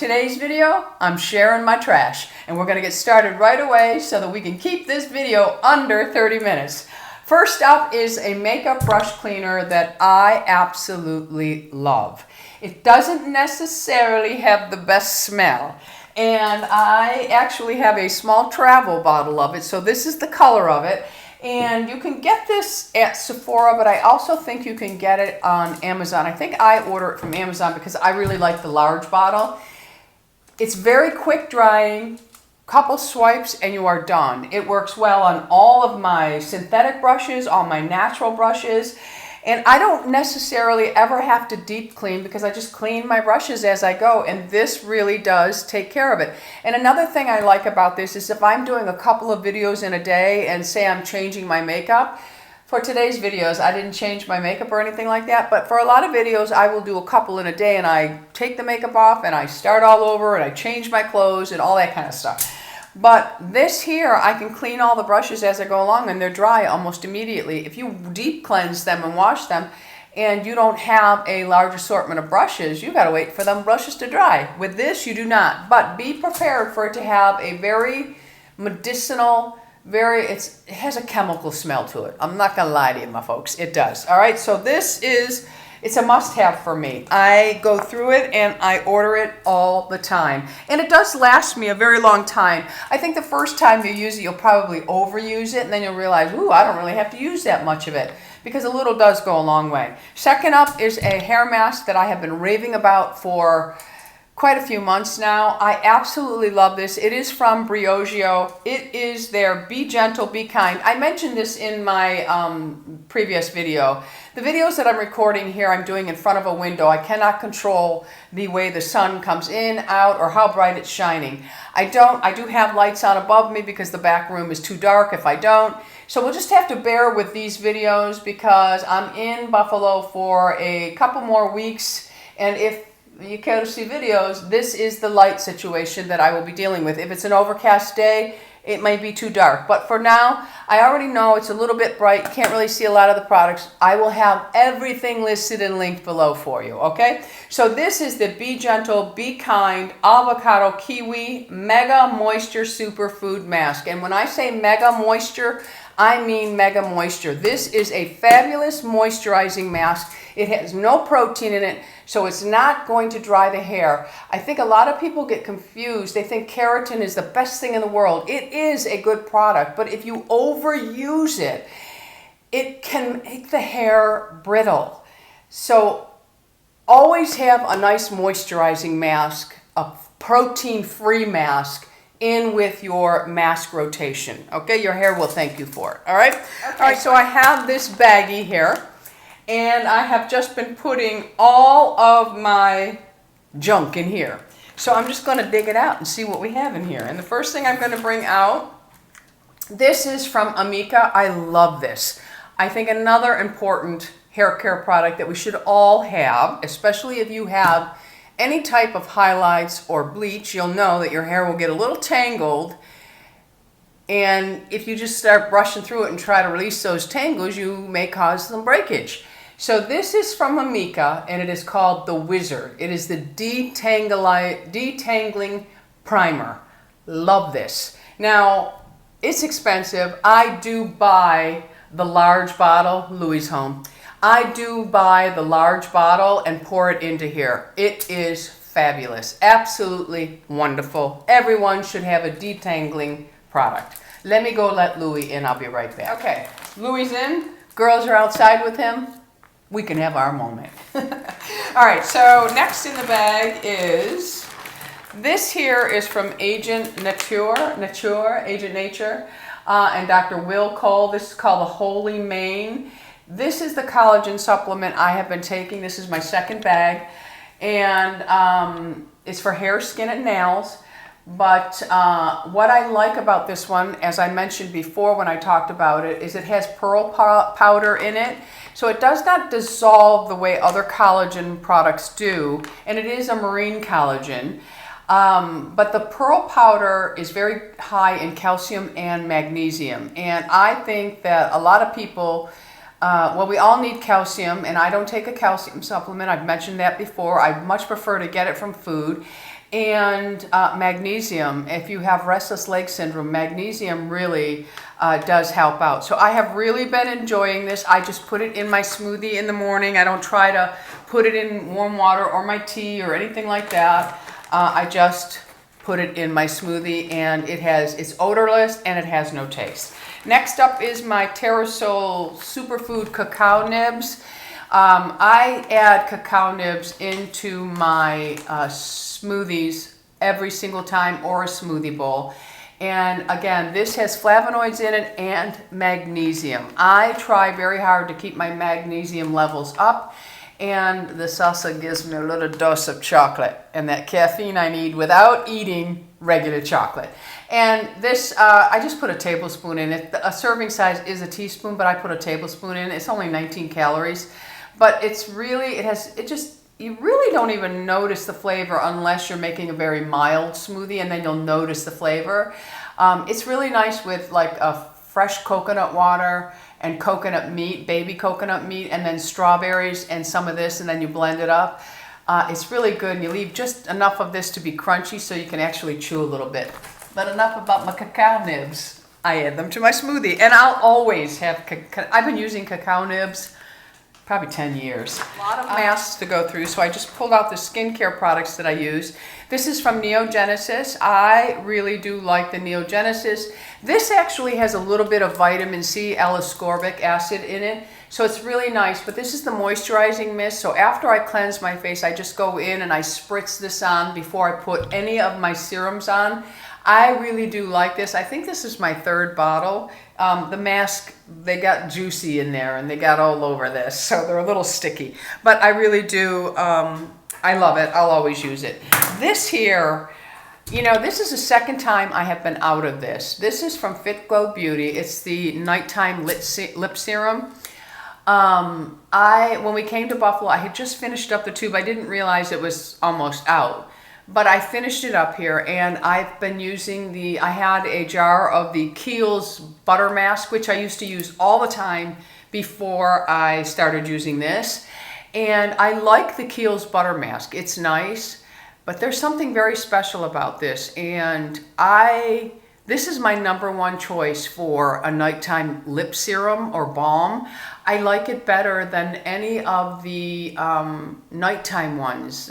Today's video, I'm sharing my trash, and we're going to get started right away so that we can keep this video under 30 minutes. First up is a makeup brush cleaner that I absolutely love. It doesn't necessarily have the best smell, and I actually have a small travel bottle of it, so this is the color of it. And you can get this at Sephora, but I also think you can get it on Amazon. I think I order it from Amazon because I really like the large bottle. It's very quick drying, couple swipes and you are done. It works well on all of my synthetic brushes, all my natural brushes, and I don't necessarily ever have to deep clean because I just clean my brushes as I go, and this really does take care of it. And another thing I like about this is if I'm doing a couple of videos in a day and say I'm changing my makeup, for today's videos, I didn't change my makeup or anything like that, but for a lot of videos, I will do a couple in a day and I take the makeup off and I start all over and I change my clothes and all that kind of stuff. But this here, I can clean all the brushes as I go along and they're dry almost immediately. If you deep cleanse them and wash them and you don't have a large assortment of brushes, you gotta wait for them brushes to dry. With this, you do not, but be prepared for it to have a very medicinal, it has a chemical smell to it. I'm not gonna lie to you, my folks, it does. All right, so it's a must-have for me. I go through it and I order it all the time, and it does last me a very long time. I think the first time you use it, you'll probably overuse it, and then you'll realize, ooh, I don't really have to use that much of it, because a little does go a long way. Second up is a hair mask that I have been raving about for quite a few months now. I absolutely love this. It is from Biologique. It is their Be Gentle, Be Kind. I mentioned this in my previous video. The videos that I'm recording here, I'm doing in front of a window. I cannot control the way the sun comes in, out, or how bright it's shining. I do have lights on above me because the back room is too dark if I don't. So we'll just have to bear with these videos because I'm in Buffalo for a couple more weeks, and if you care to see videos, this is the light situation that I will be dealing with. If it's an overcast day, it might be too dark. But for now, I already know it's a little bit bright. Can't really see a lot of the products. I will have everything listed and linked below for you, okay? So this is the Be Gentle, Be Kind Avocado Kiwi Mega Moisture Superfood Mask. And when I say mega moisture, I mean mega moisture. This is a fabulous moisturizing mask. It has no protein in it, so it's not going to dry the hair. I think a lot of people get confused. They think keratin is the best thing in the world. It is a good product, but if you overuse it, it can make the hair brittle. So always have a nice moisturizing mask, a protein-free mask, in with your mask rotation. Okay, your hair will thank you for it. All right? Okay. All right, so I have this baggie here, and I have just been putting all of my junk in here. So I'm just gonna dig it out and see what we have in here. And the first thing I'm gonna bring out, this is from Amika. I love this. I think another important hair care product that we should all have, especially if you have any type of highlights or bleach, you'll know that your hair will get a little tangled, and if you just start brushing through it and try to release those tangles, you may cause some breakage. So this is from Amika, and it is called the Wizard. It is the detangling primer. Love this. Now, it's expensive. I do buy the large bottle, Louis' home. I do buy the large bottle and pour it into here. It is fabulous, absolutely wonderful. Everyone should have a detangling product. Let me go let Louis in, I'll be right back. Okay, Louis in, girls are outside with him. We can have our moment. All right, so next in the bag is, this here is from Agent Nateur, and Dr. Will Cole. This is called the Holy Mane. This is the collagen supplement I have been taking. This is my second bag, and it's for hair, skin, and nails. But what I like about this one, as I mentioned before when I talked about it, is it has pearl powder in it. So it does not dissolve the way other collagen products do, and it is a marine collagen. But the pearl powder is very high in calcium and magnesium, and I think that a lot of people, well, we all need calcium, and I don't take a calcium supplement. I've mentioned that before. I much prefer to get it from food. And magnesium. If you have restless leg syndrome, magnesium really does help out. So I have really been enjoying this. I just put it in my smoothie in the morning. I don't try to put it in warm water or my tea or anything like that. I just put it in my smoothie, and it's odorless and it has no taste. Next up is my Terrasol Superfood Cacao Nibs. I add cacao nibs into my smoothies every single time, or a smoothie bowl. And again, this has flavonoids in it and magnesium. I try very hard to keep my magnesium levels up, and the salsa gives me a little dose of chocolate and that caffeine I need without eating regular chocolate. And this, I just put a tablespoon in it. A serving size is a teaspoon, but I put a tablespoon in. It's only 19 calories. But it's really, you really don't even notice the flavor unless you're making a very mild smoothie, and then you'll notice the flavor. It's really nice with like a fresh coconut water and coconut meat, baby coconut meat, and then strawberries and some of this, and then you blend it up. It's really good, and you leave just enough of this to be crunchy so you can actually chew a little bit. But enough about my cacao nibs. I add them to my smoothie, and I'll always have, I've been using cacao nibs probably 10 years. A lot of masks to go through, so I just pulled out the skincare products that I use. This is from NeoGenesis. I really do like the NeoGenesis. This actually has a little bit of vitamin C, L-Ascorbic acid in it, so it's really nice. But this is the moisturizing mist, so after I cleanse my face, I just go in and I spritz this on before I put any of my serums on. I really do like this. I think this is my third bottle. The mask, they got juicy in there and they got all over this, so they're a little sticky. But I really do, I love it. I'll always use it. This here, you know, this is the second time I have been out of this. This is from FitGlow Beauty. It's the nighttime lip serum. When we came to Buffalo, I had just finished up the tube. I didn't realize it was almost out. But I finished it up here, and I've been using I had a jar of the Kiehl's butter mask, which I used to use all the time before I started using this. And I like the Kiehl's butter mask. It's nice, but there's something very special about this. And this is my #1 choice for a nighttime lip serum or balm. I like it better than any of the nighttime ones.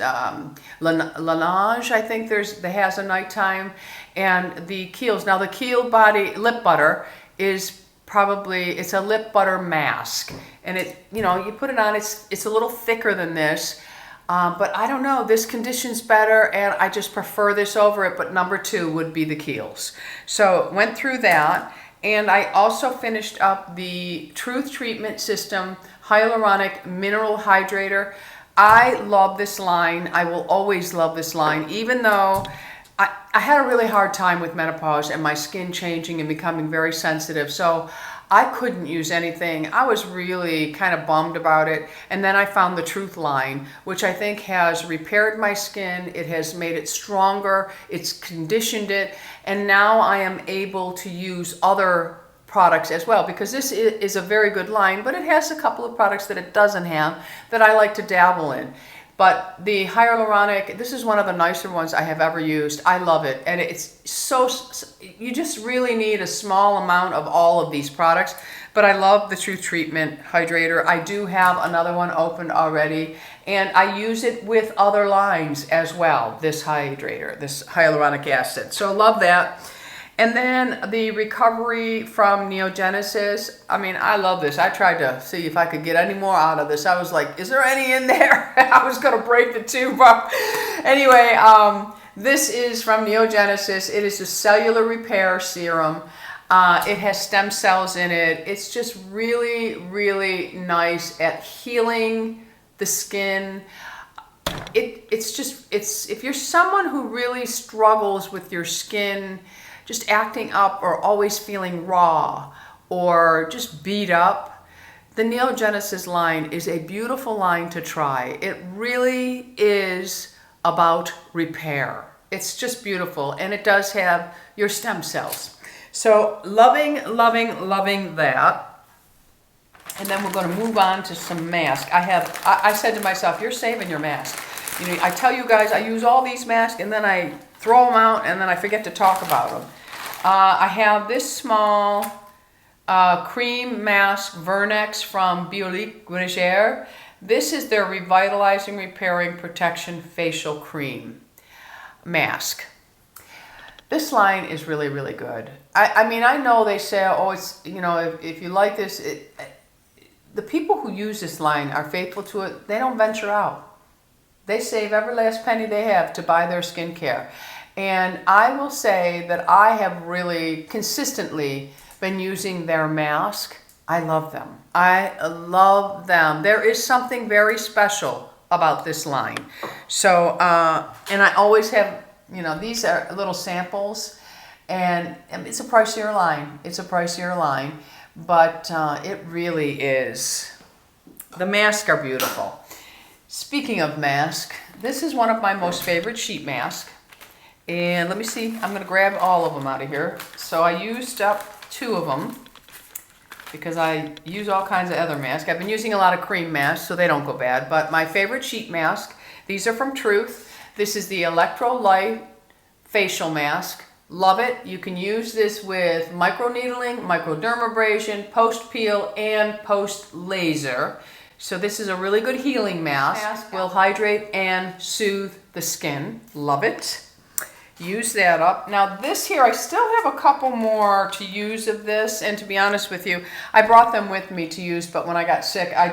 Laneige, I think they has a nighttime, and the Kiehl's. Now the Kiehl body lip butter is it's a lip butter mask, and you put it on. It's a little thicker than this. But I don't know, this conditions better, and I just prefer this over it, but #2 would be the Kiehl's. So went through that, and I also finished up the Truth Treatment System Hyaluronic Mineral Hydrator. I love this line. I will always love this line, even though I had a really hard time with menopause and my skin changing and becoming very sensitive. So I couldn't use anything. I was really kind of bummed about it. And then I found the Truth line, which I think has repaired my skin. It has made it stronger. It's conditioned it. And now I am able to use other products as well, because this is a very good line, but it has a couple of products that it doesn't have that I like to dabble in. But the Hyaluronic, this is one of the nicer ones I have ever used. I love it. And it's you just really need a small amount of all of these products. But I love the Truth Treatment Hydrator. I do have another one opened already. And I use it with other lines as well, this hydrator, this hyaluronic acid. So I love that. And then the Recovery from NeoGenesis. I mean, I love this. I tried to see if I could get any more out of this. I was like, is there any in there? I was going to break the tube up. Anyway, this is from NeoGenesis. It is a cellular repair serum. It has stem cells in it. It's just really, really nice at healing the skin. If you're someone who really struggles with your skin just acting up or always feeling raw or just beat up, the NeoGenesis line is a beautiful line to try. It really is about repair. It's just beautiful, and it does have your stem cells. So loving, loving, loving that. And then we're going to move on to some mask. I said to myself, you're saving your mask. You know, I tell you guys, I use all these masks and then I throw them out and then I forget to talk about them. I have this small cream mask, Vernix from Biologique Recherche. This is their Revitalizing, Repairing, Protection Facial Cream mask. This line is really, really good. I mean, I know they say, oh, it's, you know, if you like this, the people who use this line are faithful to it. They don't venture out. They save every last penny they have to buy their skincare. And I will say that I have really consistently been using their mask. I love them. I love them. There is something very special about this line. So, and I always have, you know, these are little samples, and it's a pricier line. It's a pricier line, but it really is. The masks are beautiful. Speaking of mask, this is one of my most favorite sheet masks. And let me see, I'm going to grab all of them out of here. So I used up 2 of them because I use all kinds of other masks. I've been using a lot of cream masks, so they don't go bad. But my favorite sheet mask, these are from Truth. This is the Electrolyte facial mask. Love it. You can use this with microneedling, microdermabrasion, post-peel, and post-laser. So this is a really good healing mask. Will hydrate and soothe the skin. Love it. Use that up. Now this here, I still have a couple more to use of this, and to be honest with you, I brought them with me to use, but when I got sick, I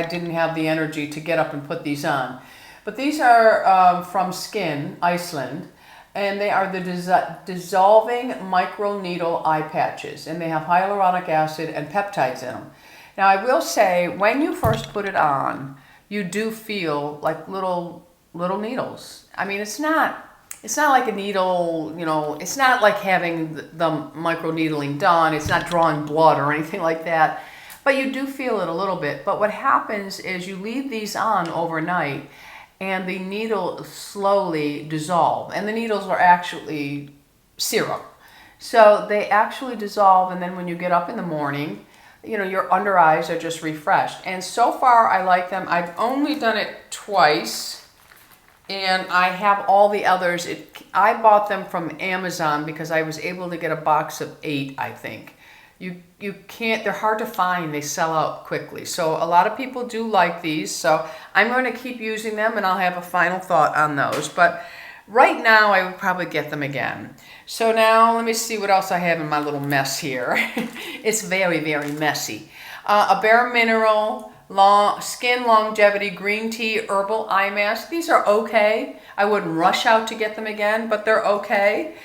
didn't have the energy to get up and put these on. But these are from Skin, Iceland, and they are the dissolving microneedle eye patches, and they have hyaluronic acid and peptides in them. Now I will say, when you first put it on, you do feel like little needles. I mean, it's not like a needle, you know, it's not like having the microneedling done. It's not drawing blood or anything like that, but you do feel it a little bit. But what happens is you leave these on overnight, and the needle slowly dissolve, and the needles are actually serum. So they actually dissolve, and then when you get up in the morning, you know, your under eyes are just refreshed. And so far I like them. I've only done it twice, and I have all the others. I bought them from Amazon because I was able to get a box of 8, I think. You can't, they're hard to find. They sell out quickly. So a lot of people do like these. So I'm going to keep using them, and I'll have a final thought on those. But right now I would probably get them again. So now let me see what else I have in my little mess here. It's very, very messy. A Bare Mineral Skin Longevity Green Tea Herbal Eye Mask. These are okay. I wouldn't rush out to get them again, but they're okay.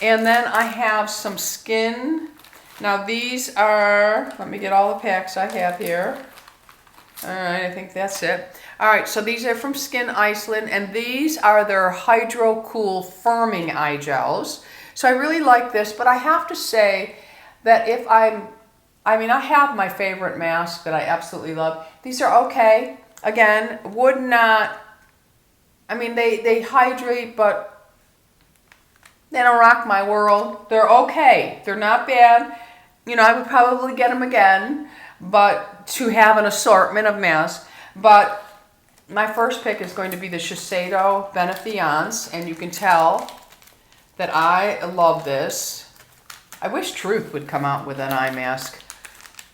And then I have some Skin. Now these are, let me get all the packs I have here. All right, I think that's it. All right, so these are from Skin Iceland, and these are their Hydro Cool Firming Eye Gels. So I really like this, but I have to say that if I have my favorite mask that I absolutely love. These are okay. Again, would not, I mean, they hydrate, but they don't rock my world. They're okay. They're not bad. You know, I would probably get them again, but to have an assortment of masks. But my first pick is going to be the Shiseido Benefiance, and you can tell that I love this. I wish Truth would come out with an eye mask.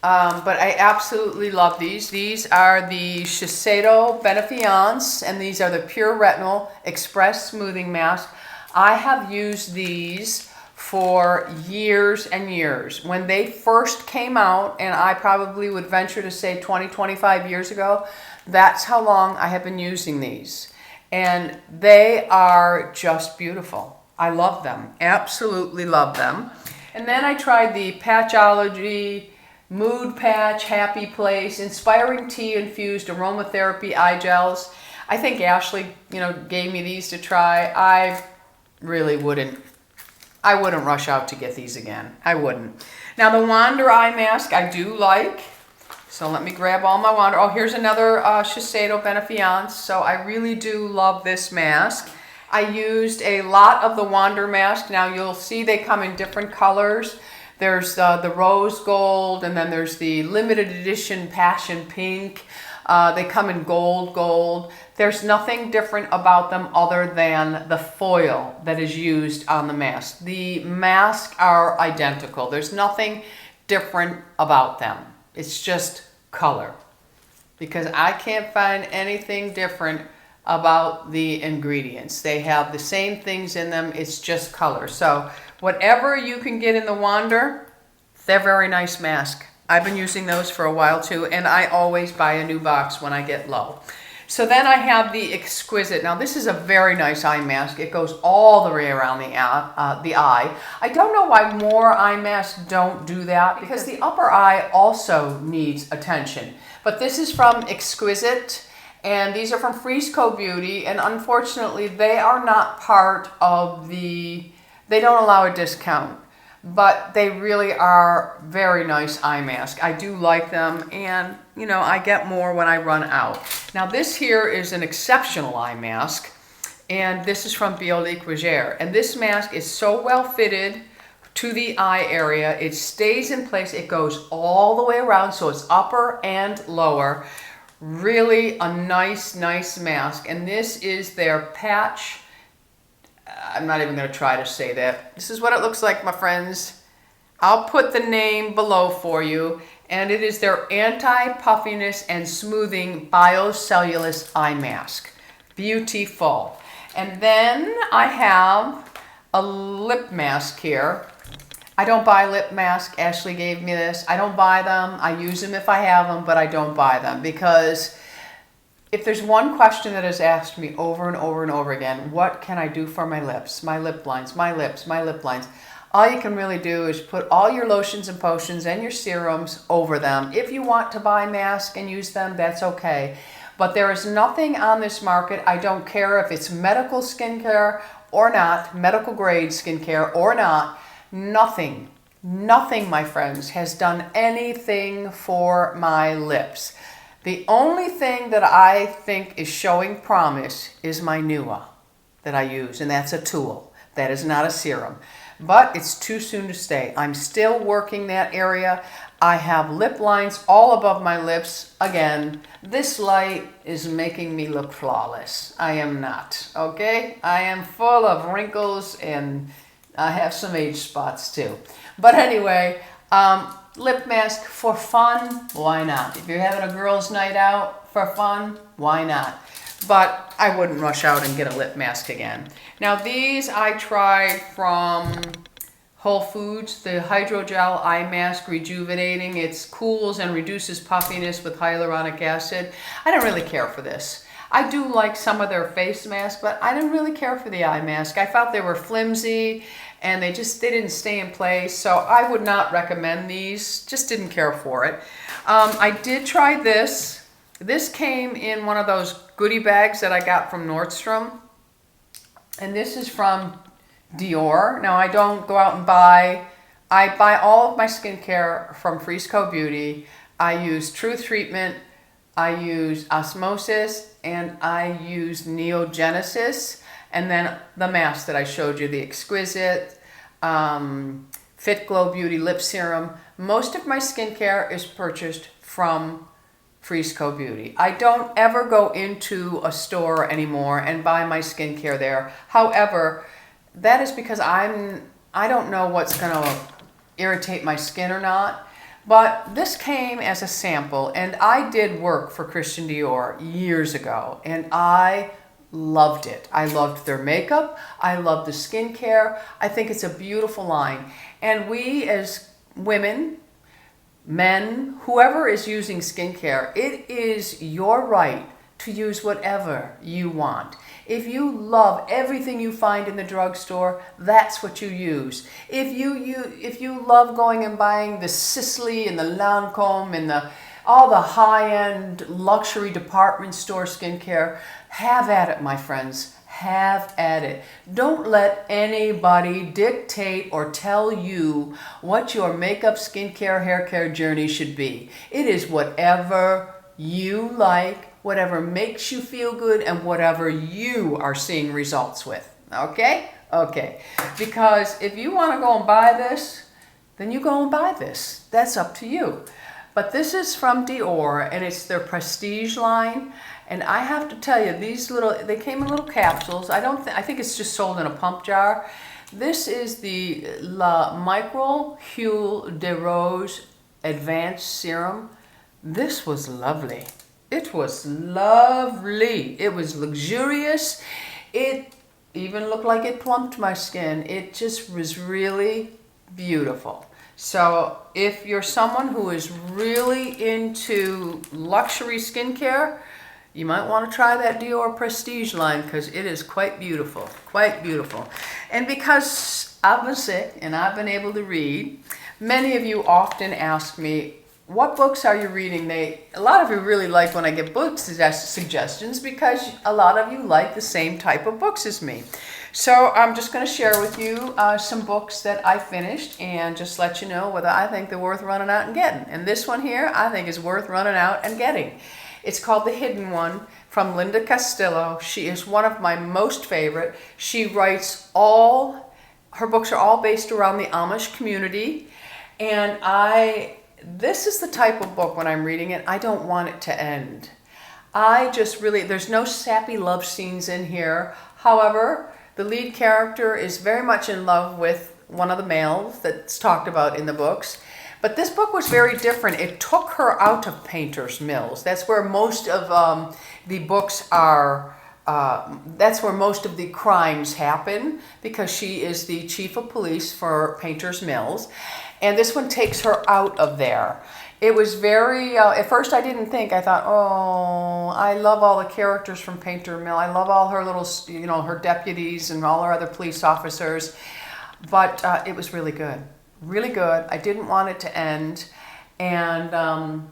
But I absolutely love these. These are the Shiseido Benefiance, and these are the Pure Retinol Express Smoothing Mask. I have used these for years and years. When they first came out, and I probably would venture to say 20, 25 years ago, that's how long I have been using these. And they are just beautiful. I love them. Absolutely love them. And then I tried the Patchology Mood Patch, Happy Place, Inspiring Tea Infused Aromatherapy Eye Gels. I think Ashley, gave me these to try. I really wouldn't rush out to get these again. I wouldn't. Now the Wander Eye Mask I do like. So let me grab all my Wander. Oh, here's another Shiseido Benefiance. So I really do love this mask. I used a lot of the Wander mask. Now you'll see they come in different colors. There's the rose gold, and then there's the limited edition passion pink. They come in gold. There's nothing different about them other than the foil that is used on the mask. The masks are identical. There's nothing different about them. It's just color. Because I can't find anything different about the ingredients. They have the same things in them, it's just color. So whatever you can get in the Wander, they're very nice masks. I've been using those for a while too, and I always buy a new box when I get low. So then I have the Exquisite. Now this is a very nice eye mask. It goes all the way around the eye. I don't know why more eye masks don't do that, because the upper eye also needs attention. But this is from Exquisite, and these are from Frisco Beauty, and unfortunately they are not part of they don't allow a discount. But they really are very nice eye masks. I do like them, and you know, I get more when I run out. Now this here is an exceptional eye mask, and this is from Biologique Recherche. And this mask is so well fitted to the eye area. It stays in place. It goes all the way around, so it's upper and lower. Really a nice mask. And this is their patch. I'm not even going to try to say that. This is what it looks like, my friends. I'll put the name below for you. And it is their anti-puffiness and smoothing biocellulose eye mask. Beautiful. And then I have a lip mask here. I don't buy lip masks. Ashley gave me this. I don't buy them. I use them if I have them, but I don't buy them, because if there's one question that is asked me over and over again, what can I do for my lips, my lip lines, my lips, my lip lines? All you can really do is put all your lotions and potions and your serums over them. If you want to buy masks and use them, that's okay. But there is nothing on this market, I don't care if it's medical skincare or not, medical grade skincare or not, nothing, my friends, has done anything for my lips. The only thing that I think is showing promise is my Nua that I use, and that's a tool. That is not a serum. But it's too soon to say. I'm still working that area. I have lip lines all above my lips. Again, this light is making me look flawless. I am not, okay? I am full of wrinkles, and I have some age spots too. But anyway, lip mask for fun, why not? If you're having a girls' night out for fun, why not? But I wouldn't rush out and get a lip mask again. Now these I tried from Whole Foods, the Hydrogel Eye Mask Rejuvenating. It cools and reduces puffiness with hyaluronic acid. I don't really care for this. I do like some of their face masks, but I didn't really care for the eye mask. I felt they were flimsy, and they didn't stay in place, so I would not recommend these. Just didn't care for it. I did try this. This came in one of those goodie bags that I got from Nordstrom, and this is from Dior. Now I don't go out and I buy all of my skincare from Frisco Beauty. I use Truth Treatment, I use Osmosis, and I use NeoGenesis. And then the mask that I showed you, the Exquisite, FitGlow Beauty Lip Serum. Most of my skincare is purchased from Frisco Beauty. I don't ever go into a store anymore and buy my skincare there. However, that is because I don't know what's going to irritate my skin or not. But this came as a sample, and I did work for Christian Dior years ago, and I loved it. I loved their makeup. I loved the skincare. I think it's a beautiful line. And we as women, men, whoever is using skincare, it is your right to use whatever you want. If you love everything you find in the drugstore, that's what you use. If you love going and buying the Sisley and the Lancome and all the high-end luxury department store skincare, have at it, my friends. Have at it. Don't let anybody dictate or tell you what your makeup, skincare, hair care journey should be. It is whatever you like, whatever makes you feel good, and whatever you are seeing results with. Okay? Okay. Because if you want to go and buy this, then you go and buy this. That's up to you. But this is from Dior, and it's their Prestige line. And I have to tell you, these they came in little capsules. I think it's just sold in a pump jar. This is the La Micro Huile de Rose Advanced Serum. This was lovely. It was lovely. It was luxurious. It even looked like it plumped my skin. It just was really beautiful. So if you're someone who is really into luxury skincare, you might want to try that Dior Prestige line because it is quite beautiful, quite beautiful. And because I've been sick and I've been able to read, many of you often ask me, what books are you reading? A lot of you really like when I get book suggestions because a lot of you like the same type of books as me. So I'm just going to share with you some books that I finished and just let you know whether I think they're worth running out and getting. And this one here I think is worth running out and getting. It's called The Hidden One from Linda Castillo. She is one of my most favorite. She writes her books are all based around the Amish community. And this is the type of book when I'm reading it, I don't want it to end. There's no sappy love scenes in here. However, the lead character is very much in love with one of the males that's talked about in the books. But this book was very different. It took her out of Painter's Mills. That's where most of the books are, that's where most of the crimes happen because she is the chief of police for Painter's Mills. And this one takes her out of there. It was very, at first I didn't think, I thought, oh, I love all the characters from Painter Mill. I love all her little, her deputies and all her other police officers. But it was really good. Really good. I didn't want it to end. And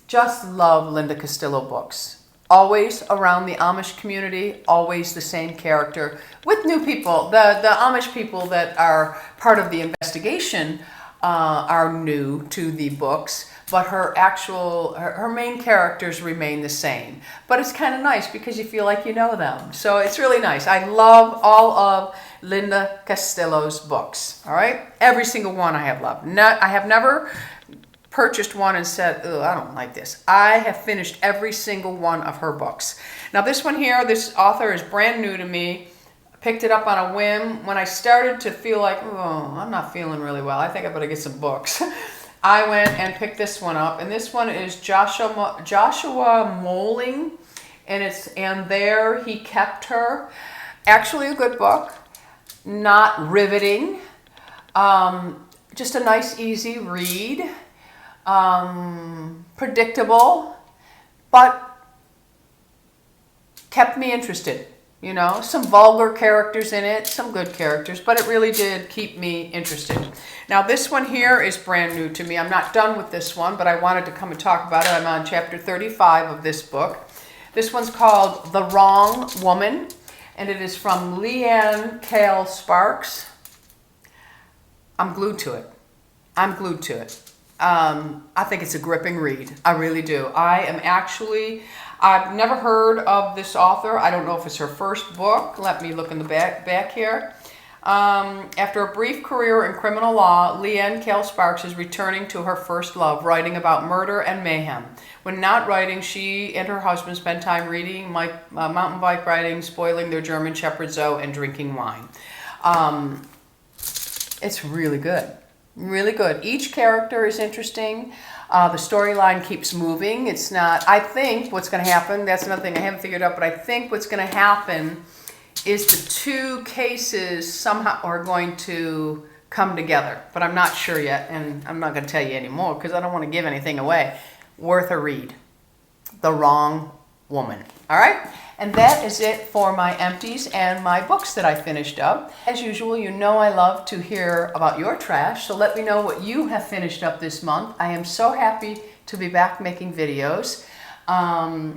just love Linda Castillo books. Always around the Amish community, always the same character with new people. The Amish people that are part of the investigation are new to the books, but her main characters remain the same. But it's kind of nice because you feel like you know them. So it's really nice. I love all of Linda Castillo's books. All right? Every single one I have loved. I have never purchased one and said, oh, I don't like this. I have finished every single one of her books. Now this one here, this author is brand new to me. Picked it up on a whim. When I started to feel like, oh, I'm not feeling really well, I think I better get some books. I went and picked this one up, and this one is Joshua Moling, and There He Kept Her. Actually a good book, not riveting, just a nice easy read, predictable, but kept me interested. Some vulgar characters in it, some good characters, but it really did keep me interested. Now this one here is brand new to me. I'm not done with this one, but I wanted to come and talk about it. I'm on chapter 35 of this book. This one's called The Wrong Woman, and it is from Leanne Cale Sparks. I'm glued to it. I think it's a gripping read. I really do. I've never heard of this author. I don't know if it's her first book. Let me look in the back here. After a brief career in criminal law, Leanne Cale Sparks is returning to her first love, writing about murder and mayhem. When not writing, she and her husband spend time reading, mountain bike riding, spoiling their German Shepherd Zoe, and drinking wine. It's really good. Really good. Each character is interesting. The storyline keeps moving. It's not, I think what's going to happen, that's another thing I haven't figured out, but I think what's going to happen is the two cases somehow are going to come together. But I'm not sure yet, and I'm not going to tell you anymore because I don't want to give anything away. Worth a read. The Wrong Woman. All right? And that is it for my empties and my books that I finished up. As usual, I love to hear about your trash, so let me know what you have finished up this month. I am so happy to be back making videos. I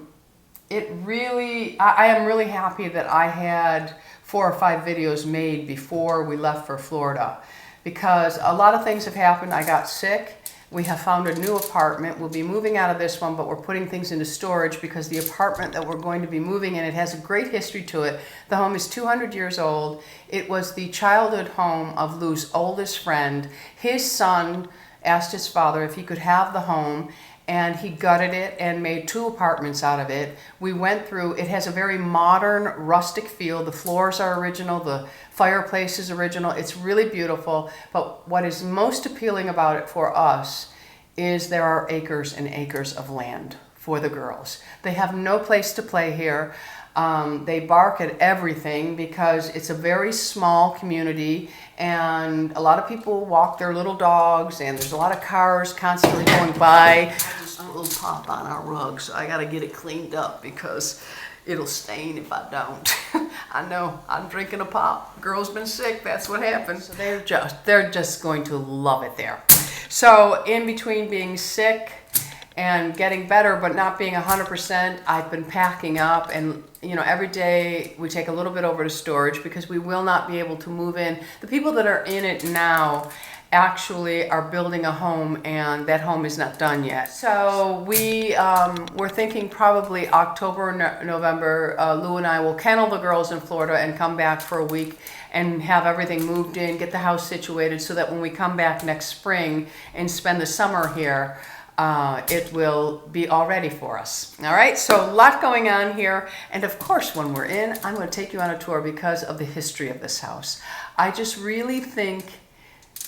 am really happy that I had 4 or 5 videos made before we left for Florida because a lot of things have happened. I got sick. We have found a new apartment. We'll be moving out of this one, but we're putting things into storage because the apartment that we're going to be moving in, it has a great history to it. The home is 200 years old. It was the childhood home of Lou's oldest friend. His son asked his father if he could have the home, and he gutted it and made 2 apartments out of it. We went through, it has a very modern, rustic feel. The floors are original, the fireplace is original. It's really beautiful, but what is most appealing about it for us is there are acres and acres of land for the girls. They have no place to play here. They bark at everything because it's a very small community, and a lot of people walk their little dogs, and there's a lot of cars constantly going by. Just a little pop on our rug, so I gotta get it cleaned up because it'll stain if I don't. I know, I'm drinking a pop. Girl's been sick, that's what happened. So they're just going to love it there. So in between being sick and getting better but not being 100%, I've been packing up, and you know, every day we take a little bit over to storage because we will not be able to move in. The people that are in it now actually are building a home, and that home is not done yet. So we're thinking probably October, November, Lou and I will kennel the girls in Florida and come back for a week and have everything moved in, get the house situated so that when we come back next spring and spend the summer here, it will be all ready for us. All right, so a lot going on here. And of course, when we're in, I'm going to take you on a tour because of the history of this house. I just really think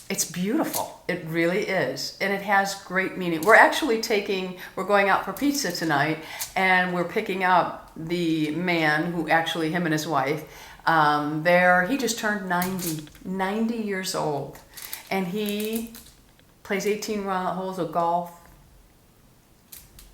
it's beautiful. It really is. And it has great meaning. We're going out for pizza tonight, and we're picking up the man who actually, him and his wife, he just turned 90 years old. And he plays 18 holes of golf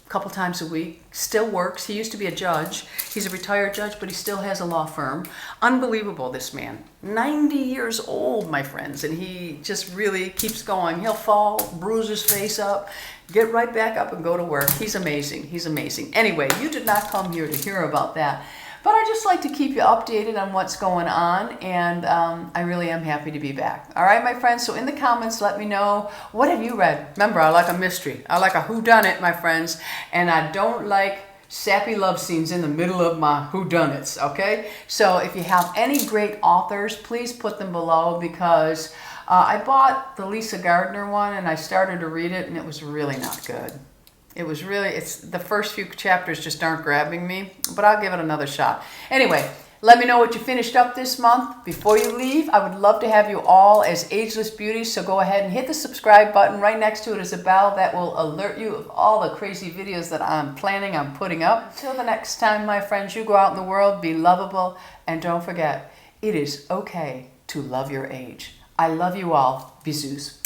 couple times a week, still works. He used to be a judge. He's a retired judge, but he still has a law firm. Unbelievable, this man. 90 years old, my friends, and he just really keeps going. He'll fall, bruise his face up, get right back up and go to work. He's amazing. He's amazing. Anyway, you did not come here to hear about that, but I just like to keep you updated on what's going on, and I really am happy to be back. All right, my friends, so in the comments, let me know, what have you read? Remember, I like a mystery. I like a whodunit, my friends, and I don't like sappy love scenes in the middle of my whodunits, okay? So if you have any great authors, please put them below, because I bought the Lisa Gardner one, and I started to read it, and it was really not good. It's the first few chapters just aren't grabbing me, but I'll give it another shot. Anyway, let me know what you finished up this month. Before you leave, I would love to have you all as Ageless Beauties, so go ahead and hit the subscribe button. Right next to it is a bell that will alert you of all the crazy videos that I'm planning on putting up. Until the next time, my friends, you go out in the world, be lovable, and don't forget, it is okay to love your age. I love you all. Bisous.